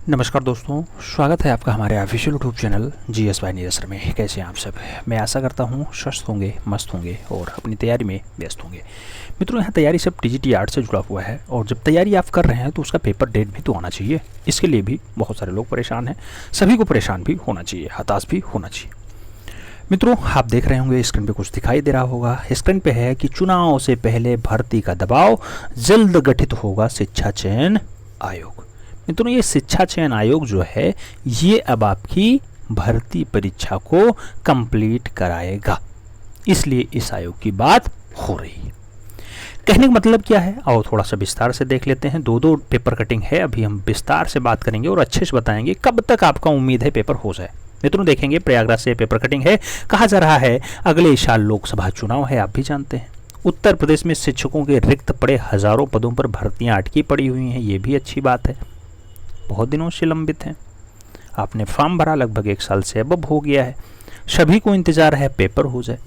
नमस्कार दोस्तों, स्वागत है आपका हमारे official YouTube channel GS by Neeraj sir में। कैसे हैं आप सब? मैं आशा करता हूं स्वस्थ होंगे, मस्त होंगे और अपनी तैयारी में व्यस्त होंगे। मित्रों, यहाँ तैयारी सब TGT आर्ट से जुड़ा हुआ है और जब तैयारी आप कर रहे हैं तो उसका पेपर डेट भी तो आना चाहिए। इसके लिए भी बहुत सारे लोग परेशान हैं, सभी को परेशान भी होना चाहिए, हताश भी होना चाहिए। मित्रों, आप देख रहे होंगे स्क्रीन पे कुछ दिखाई दे रहा होगा। स्क्रीन पे है कि चुनाव से पहले भर्ती का दबाव, जल्द गठित होगा शिक्षा चयन आयोग। मित्रों, ये शिक्षा चयन आयोग जो है ये अब आपकी भर्ती परीक्षा को कंप्लीट कराएगा, इसलिए इस आयोग की बात हो रही है। कहने का मतलब क्या है और थोड़ा सा विस्तार से देख लेते हैं। दो पेपर कटिंग है, अभी हम विस्तार से बात करेंगे और अच्छे से बताएंगे कब तक आपका उम्मीद है पेपर हो जाए। मित्रों, देखेंगे प्रयागराज से पेपर कटिंग है। कहा जा रहा है अगले साल लोकसभा चुनाव है, आप भी जानते हैं। उत्तर प्रदेश में शिक्षकों के रिक्त पड़े हजारों पदों पर भर्तियां अटकी पड़ी हुई हैं, ये भी अच्छी बात है। बहुत दिनों से लंबित हैं, आपने फॉर्म भरा, लगभग 1 साल से अब हो गया है। सभी को इंतजार है पेपर हो जाए।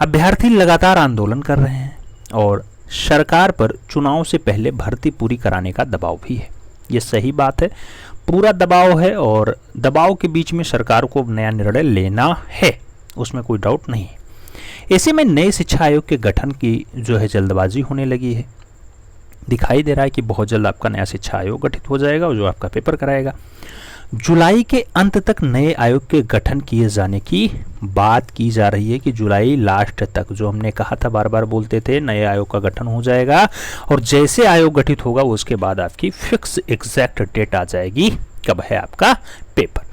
अभ्यर्थी लगातार आंदोलन कर रहे हैं और सरकार पर चुनाव से पहले भर्ती पूरी कराने का दबाव भी है। ये सही बात है, पूरा दबाव है और दबाव के बीच में सरकार को नया निर्णय लेना है, उसमें कोई डाउट नहीं है। ऐसे में नए शिक्षा आयोग के गठन की जो है जल्दबाजी होने लगी है। दिखाई दे रहा है कि बहुत जल्द आपका नया शिक्षा आयोग गठित हो जाएगा और जो आपका पेपर कराएगा। जुलाई के अंत तक नए आयोग के गठन किए जाने की बात की जा रही है कि जुलाई लास्ट तक, जो हमने कहा था, बार बार बोलते थे नए आयोग का गठन हो जाएगा और जैसे आयोग गठित होगा उसके बाद आपकी फिक्स एग्जैक्ट डेट आ जाएगी कब है आपका पेपर।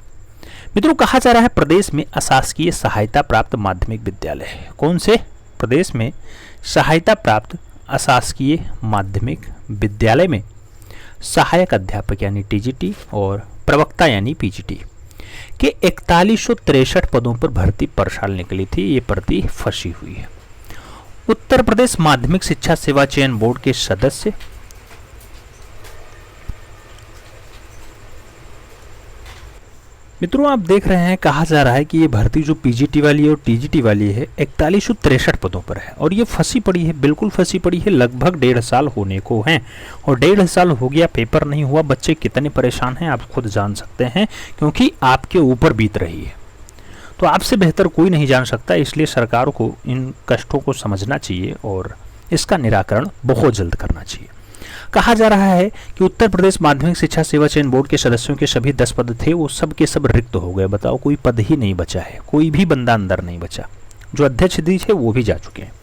मित्रों, कहा जा रहा है प्रदेश में अशासकीय सहायता प्राप्त माध्यमिक विद्यालय, कौन से प्रदेश में सहायता प्राप्त अशासकीय माध्यमिक विद्यालय में सहायक अध्यापक यानी TGT और प्रवक्ता यानी PGT के 4163 पदों पर भर्ती पर साल निकली थी। ये भर्ती फंसी हुई है। उत्तर प्रदेश माध्यमिक शिक्षा सेवा चयन बोर्ड के सदस्य मित्रों, आप देख रहे हैं, कहा जा रहा है कि ये भर्ती जो PGT वाली और TGT वाली है 4163 पदों पर है और ये फंसी पड़ी है, बिल्कुल फंसी पड़ी है। लगभग 1.5 साल होने को हैं और 1.5 साल हो गया, पेपर नहीं हुआ। बच्चे कितने परेशान हैं आप खुद जान सकते हैं, क्योंकि आपके ऊपर बीत रही है। तो आपसे बेहतर कोई नहीं जान सकता, इसलिए सरकार को इन कष्टों को समझना चाहिए और इसका निराकरण बहुत जल्द करना चाहिए। कहा जा रहा है कि उत्तर प्रदेश माध्यमिक शिक्षा सेवा चयन बोर्ड के सदस्यों के सभी 10 पद थे, वो सब के सब रिक्त हो गए। बताओ, कोई पद ही नहीं बचा है, कोई भी बंदा अंदर नहीं बचा। जो अध्यक्ष दी थे वो भी जा चुके हैं।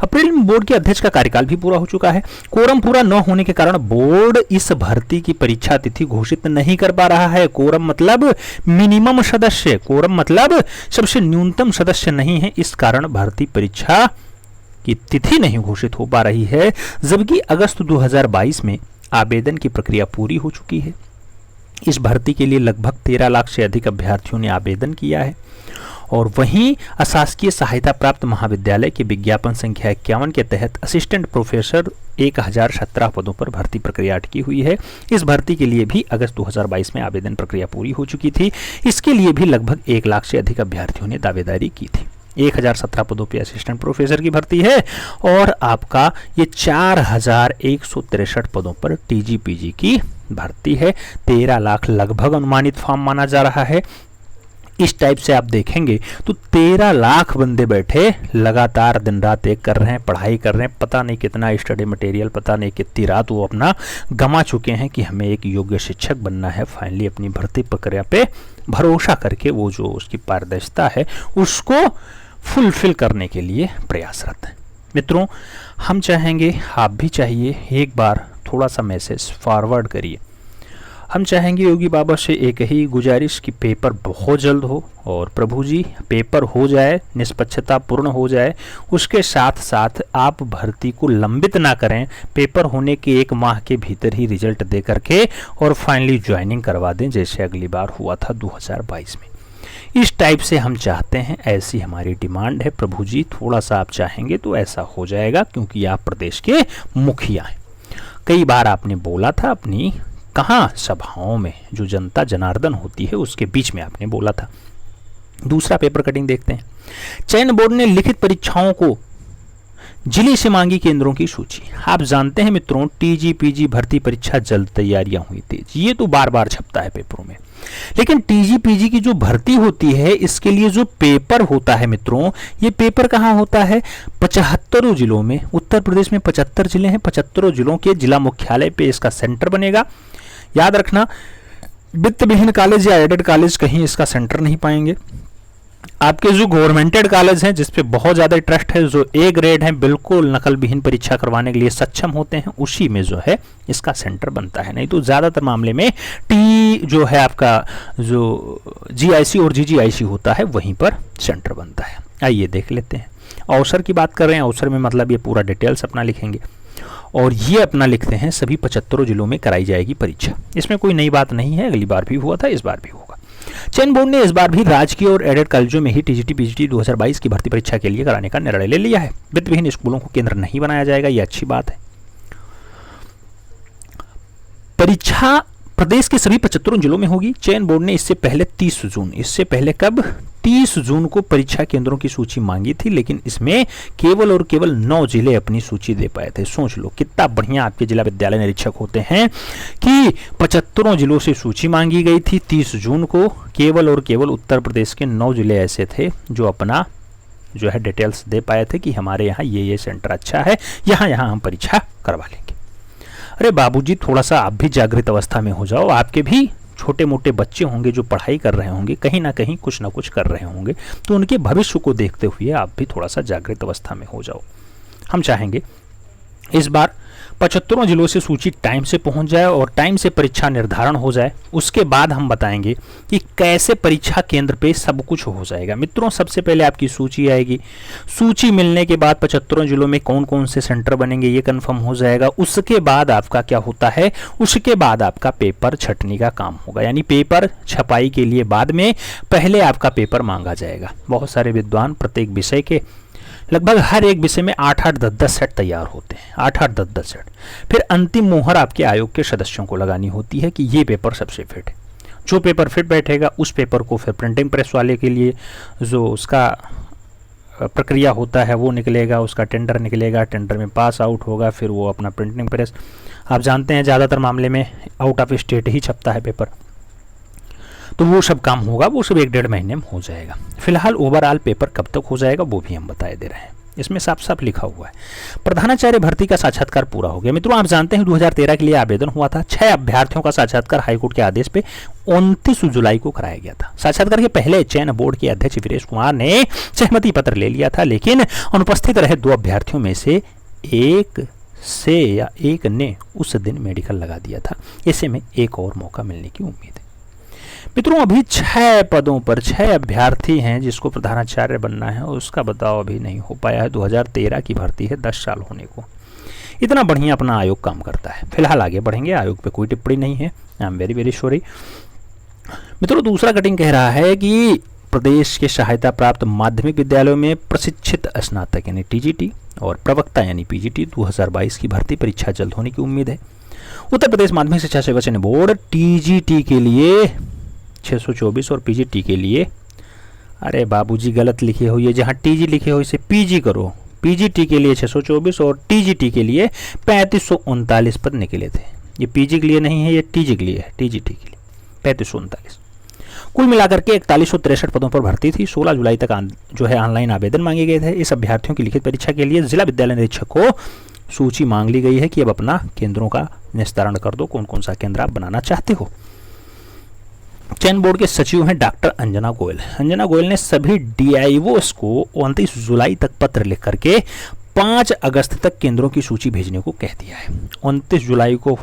अप्रैल में बोर्ड के अध्यक्ष का कार्यकाल भी पूरा हो चुका है। कोरम पूरा न होने के कारण बोर्ड इस भर्ती की परीक्षा तिथि घोषित नहीं कर पा रहा है। कोरम मतलब मिनिमम सदस्य, कोरम मतलब सबसे न्यूनतम सदस्य नहीं है, इस कारण भर्ती परीक्षा की तिथि नहीं घोषित हो पा रही है। जबकि अगस्त 2022 में आवेदन की प्रक्रिया पूरी हो चुकी है। इस भर्ती के लिए लगभग 13 लाख से अधिक अभ्यर्थियों ने आवेदन किया है और वहीं अशासकीय सहायता प्राप्त महाविद्यालय के विज्ञापन संख्या 51 के तहत असिस्टेंट प्रोफेसर 1017 पदों पर भर्ती प्रक्रिया अटकी हुई है। इस भर्ती के लिए भी अगस्त 2022 में आवेदन प्रक्रिया पूरी हो चुकी थी। इसके लिए भी लगभग 1 लाख से अधिक अभ्यर्थियों ने दावेदारी की थी। 1017 पदों पर असिस्टेंट प्रोफेसर की भर्ती है और आपका ये 4163 पदों पर TGPG की भर्ती है। 13 लाख लगभग अनुमानित फॉर्म माना जा रहा है। इस टाइप से आप देखेंगे तो 13 लाख बंदे बैठे लगातार दिन रात एक कर रहे हैं, पढ़ाई कर रहे हैं। पता नहीं कितना स्टडी मटेरियल, पता नहीं कितनी रात वो अपना गंवा चुके हैं कि हमें एक योग्य शिक्षक बनना है। फाइनली अपनी भर्ती प्रक्रिया पे भरोसा करके वो जो उसकी पारदर्शिता है उसको फुलफिल करने के लिए प्रयासरत है। मित्रों, हम चाहेंगे, आप भी चाहिए, एक बार थोड़ा सा मैसेज फॉरवर्ड करिए। हम चाहेंगे योगी बाबा से एक ही गुजारिश कि पेपर बहुत जल्द हो और प्रभु जी पेपर हो जाए, निष्पक्षता पूर्ण हो जाए। उसके साथ साथ आप भर्ती को लंबित ना करें, पेपर होने के 1 माह के भीतर ही रिजल्ट दे करके और फाइनली ज्वाइनिंग करवा दें, जैसे अगली बार हुआ था 2022 में। इस टाइप से हम चाहते हैं, ऐसी हमारी डिमांड है। प्रभु जी थोड़ा सा आप चाहेंगे तो ऐसा हो जाएगा, क्योंकि आप प्रदेश के मुखिया हैं। कई बार आपने बोला था अपनी कहाँ सभाओं में, जो जनता जनार्दन होती है उसके बीच में आपने बोला था। दूसरा पेपर कटिंग देखते हैं। चयन बोर्ड ने लिखित परीक्षाओं को जिले से मांगी केंद्रों की सूची। आप जानते हैं मित्रों, टीजी पीजी भर्ती परीक्षा जल्द, तैयारियां हुई तेज, ये तो बार बार छपता है पेपरों में। लेकिन टीजी पीजी की जो भर्ती होती है, इसके लिए जो पेपर होता है मित्रों, ये पेपर कहाँ होता है? 75 जिलों में। उत्तर प्रदेश में 75 जिले हैं, 75 जिलों के जिला मुख्यालय पे इसका सेंटर बनेगा। याद रखना, वित्त विहीन कॉलेज या एडेड कॉलेज कहीं इसका सेंटर नहीं पाएंगे। आपके जो गवर्नमेंटेड कॉलेज हैं, जिसपे बहुत ज्यादा ट्रस्ट है, जो ए ग्रेड है, बिल्कुल नकल विहीन परीक्षा करवाने के लिए सक्षम होते हैं, उसी में जो है इसका सेंटर बनता है। नहीं तो ज्यादातर मामले में टी जो है आपका जो जीआईसी और जीजीआईसी होता है, वहीं पर सेंटर बनता है। आइए देख लेते हैं। अवसर की बात कर रहे हैं, अवसर में मतलब ये पूरा डिटेल्स अपना लिखेंगे और ये अपना लिखते हैं सभी 75 जिलों में कराई जाएगी परीक्षा। इसमें कोई नई बात नहीं है, अगली बार भी हुआ था, इस बार भी होगा। चयन बोर्ड ने इस बार भी राजकीय और एडेड कॉलेजों में ही टीजीटी पीजीटी 2022 की भर्ती परीक्षा के लिए कराने का निर्णय ले लिया है। वित्त विहीन स्कूलों को केंद्र नहीं बनाया जाएगा, यह अच्छी बात है। परीक्षा प्रदेश के सभी 75 जिलों में होगी। चयन बोर्ड ने इससे पहले 30 जून, इससे पहले कब? 30 जून को परीक्षा केंद्रों की सूची मांगी थी, लेकिन इसमें केवल और केवल 9 जिले अपनी सूची दे पाए थे। सोच लो कितना बढ़िया आपके जिला विद्यालय निरीक्षक होते हैं कि 75 जिलों से सूची मांगी गई थी 30 जून को। केवल और केवल उत्तर प्रदेश के 9 जिले ऐसे थे जो अपना जो है डिटेल्स दे पाए थे कि हमारे यहाँ ये सेंटर अच्छा है, यहाँ हम परीक्षा करवा लेंगे। अरे बाबूजी, थोड़ा सा आप भी जागृत अवस्था में हो जाओ। आपके भी छोटे मोटे बच्चे होंगे जो पढ़ाई कर रहे होंगे, कहीं ना कहीं कुछ ना कुछ कर रहे होंगे, तो उनके भविष्य को देखते हुए आप भी थोड़ा सा जागृत अवस्था में हो जाओ। हम चाहेंगे इस बार 75 जिलों से सूची टाइम से पहुंच जाए और टाइम से परीक्षा निर्धारण हो जाए। उसके बाद हम बताएंगे कि कैसे परीक्षा केंद्र पे सब कुछ हो जाएगा। मित्रों, सबसे पहले आपकी सूची आएगी। सूची मिलने के बाद 75 जिलों में कौन कौन से सेंटर बनेंगे ये कंफर्म हो जाएगा। उसके बाद आपका क्या होता है, उसके बाद आपका पेपर छटनी का काम होगा, यानी पेपर छपाई के लिए बाद में, पहले आपका पेपर मांगा जाएगा। बहुत सारे विद्वान प्रत्येक विषय के लगभग हर एक विषय में 8-8, 10-10 सेट तैयार होते हैं, 8-8, 10-10 सेट। फिर अंतिम मोहर आपके आयोग के सदस्यों को लगानी होती है कि ये पेपर सबसे फिट है। जो पेपर फिट बैठेगा उस पेपर को फिर प्रिंटिंग प्रेस वाले के लिए जो उसका प्रक्रिया होता है वो निकलेगा, उसका टेंडर निकलेगा, टेंडर में पास आउट होगा, फिर वो अपना प्रिंटिंग प्रेस। आप जानते हैं ज़्यादातर मामले में आउट ऑफ स्टेट ही छपता है पेपर, तो वो सब काम होगा, वो सब 1-1.5 महीने में हो जाएगा। फिलहाल ओवरऑल पेपर कब तक हो जाएगा वो भी हम बताए दे रहे हैं। इसमें साफ साफ लिखा हुआ है प्रधानाचार्य भर्ती का साक्षात्कार पूरा हो गया। मित्रों, आप जानते हैं 2013 के लिए आवेदन हुआ था। 6 अभ्यर्थियों का साक्षात्कार हाईकोर्ट के आदेश पे 29 जुलाई को कराया गया था। साक्षात्कार के पहले चयन बोर्ड के अध्यक्ष वीरेश कुमार ने सहमति पत्र ले लिया था, लेकिन अनुपस्थित रहे 2 अभ्यर्थियों में से एक ने उस दिन मेडिकल लगा दिया था। ऐसे में एक और मौका मिलने की उम्मीद है। मित्रों, अभी 6 पदों पर 6 अभ्यर्थी हैं जिसको प्रधानाचार्य बनना है, उसका बताओ अभी नहीं हो पाया है। 2013 की भर्ती है, 10 साल होने को। इतना बढ़िया अपना आयोग काम करता है। फिलहाल आगे बढ़ेंगे, आयोग पे कोई टिप्पणी नहीं है। I am very very sorry. मित्रों, दूसरा कटिंग कह रहा है कि प्रदेश के सहायता प्राप्त माध्यमिक विद्यालयों में प्रशिक्षित स्नातक यानी टीजीटी और प्रवक्ता यानी पीजीटी 2022 की भर्ती परीक्षा जल्द होने की उम्मीद है। उत्तर प्रदेश माध्यमिक शिक्षा सेवा चयन बोर्ड टीजीटी के लिए 624 और पीजीटी के लिए, अरे बाबूजी गलत लिखे हुई है, जहां टीजी लिखे हो इसे पीजी करो। पीजीटी के लिए 624 और टीजीटी के लिए 3539 पद निकले थे। ये पीजी के लिए नहीं है, ये टीजी के लिए है, टीजीटी के लिए 3539। कुल मिलाकर के 4163 पदों पर भर्ती थी। 16 जुलाई तक जो है ऑनलाइन आवेदन मांगे गए थे। इस अभ्यर्थियों की लिखित परीक्षा के लिए जिला विद्यालय निरीक्षक को सूची मांग ली गई है कि अब अपना केंद्रों का निस्तारण कर दो, कौन कौन सा केंद्र आप बनाना चाहते हो। चयन बोर्ड के सचिव हैं डॉक्टर अंजना गोयल। अंजना गोयल ने सभी डीआईओस को 29 जुलाई तक पत्र लिख करके 5 अगस्त तक केंद्रों की सूची भेजने को कह दिया है। 29 जुलाई को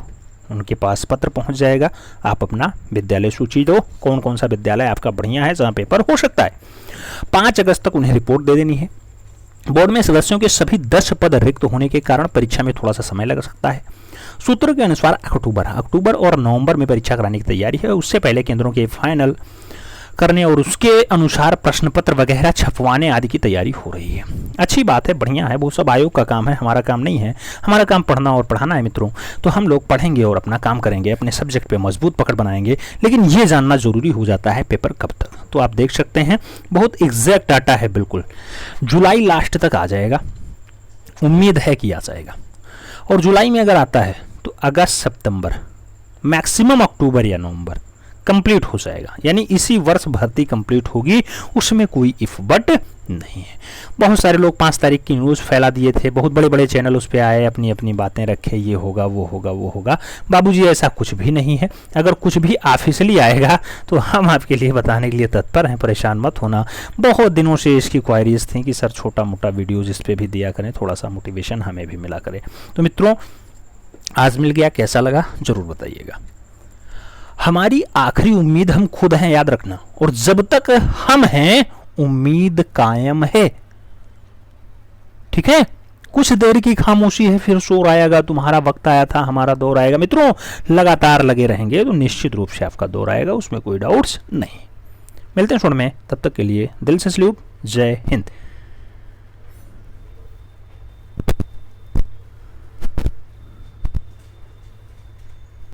उनके पास पत्र पहुंच जाएगा, आप अपना विद्यालय सूची दो, कौन कौन सा विद्यालय आपका बढ़िया है, जहां पेपर हो सकता है। 5 अगस्त तक उन्हें रिपोर्ट दे देनी है। बोर्ड में सदस्यों के सभी 10 पद रिक्त होने के कारण परीक्षा में थोड़ा सा समय लग सकता है। सूत्रों के अनुसार अक्टूबर और नवंबर में परीक्षा कराने की तैयारी है। उससे पहले केंद्रों के फाइनल करने और उसके अनुसार प्रश्न पत्र वगैरह छपवाने आदि की तैयारी हो रही है। अच्छी बात है, बढ़िया है, वो सब आयोग का काम है, हमारा काम नहीं है। हमारा काम पढ़ना और पढ़ाना है मित्रों। तो हम लोग पढ़ेंगे और अपना काम करेंगे, अपने सब्जेक्ट पे मजबूत पकड़ बनाएंगे। लेकिन ये जानना जरूरी हो जाता है पेपर कब तक। तो आप देख सकते हैं बहुत एग्जैक्ट डाटा है, बिल्कुल जुलाई लास्ट तक आ जाएगा। उम्मीद है कि आ जाएगा। और जुलाई में अगर आता है तो अगस्त सितंबर मैक्सिमम अक्टूबर या नवंबर कंप्लीट हो जाएगा, यानी इसी वर्ष भर्ती कंप्लीट होगी, उसमें कोई इफ बट नहीं है। बहुत सारे लोग 5 तारीख की न्यूज़ फैला दिए थे, बहुत बड़े बड़े चैनल उस पर आए, अपनी अपनी बातें रखे, ये होगा वो होगा वो होगा। बाबूजी ऐसा कुछ भी नहीं है। अगर कुछ भी ऑफिशियली आएगा तो हम आपके लिए बताने के लिए तत्पर हैं, परेशान मत होना। बहुत दिनों से इसकी क्वायरीज थी कि सर छोटा मोटा वीडियोज इस पर भी दिया करें, थोड़ा सा मोटिवेशन हमें भी मिला करे। तो मित्रों आज मिल गया, कैसा लगा ज़रूर बताइएगा। हमारी आखिरी उम्मीद हम खुद हैं, याद रखना, और जब तक हम हैं उम्मीद कायम है। ठीक है, कुछ देर की खामोशी है, फिर शोर आएगा, तुम्हारा वक्त आया था, हमारा दौर आएगा। मित्रों लगातार लगे रहेंगे तो निश्चित रूप से आपका दौर आएगा, उसमें कोई डाउट्स नहीं। मिलते हैं शो में, तब तक के लिए दिल से सल्यूट, जय हिंद।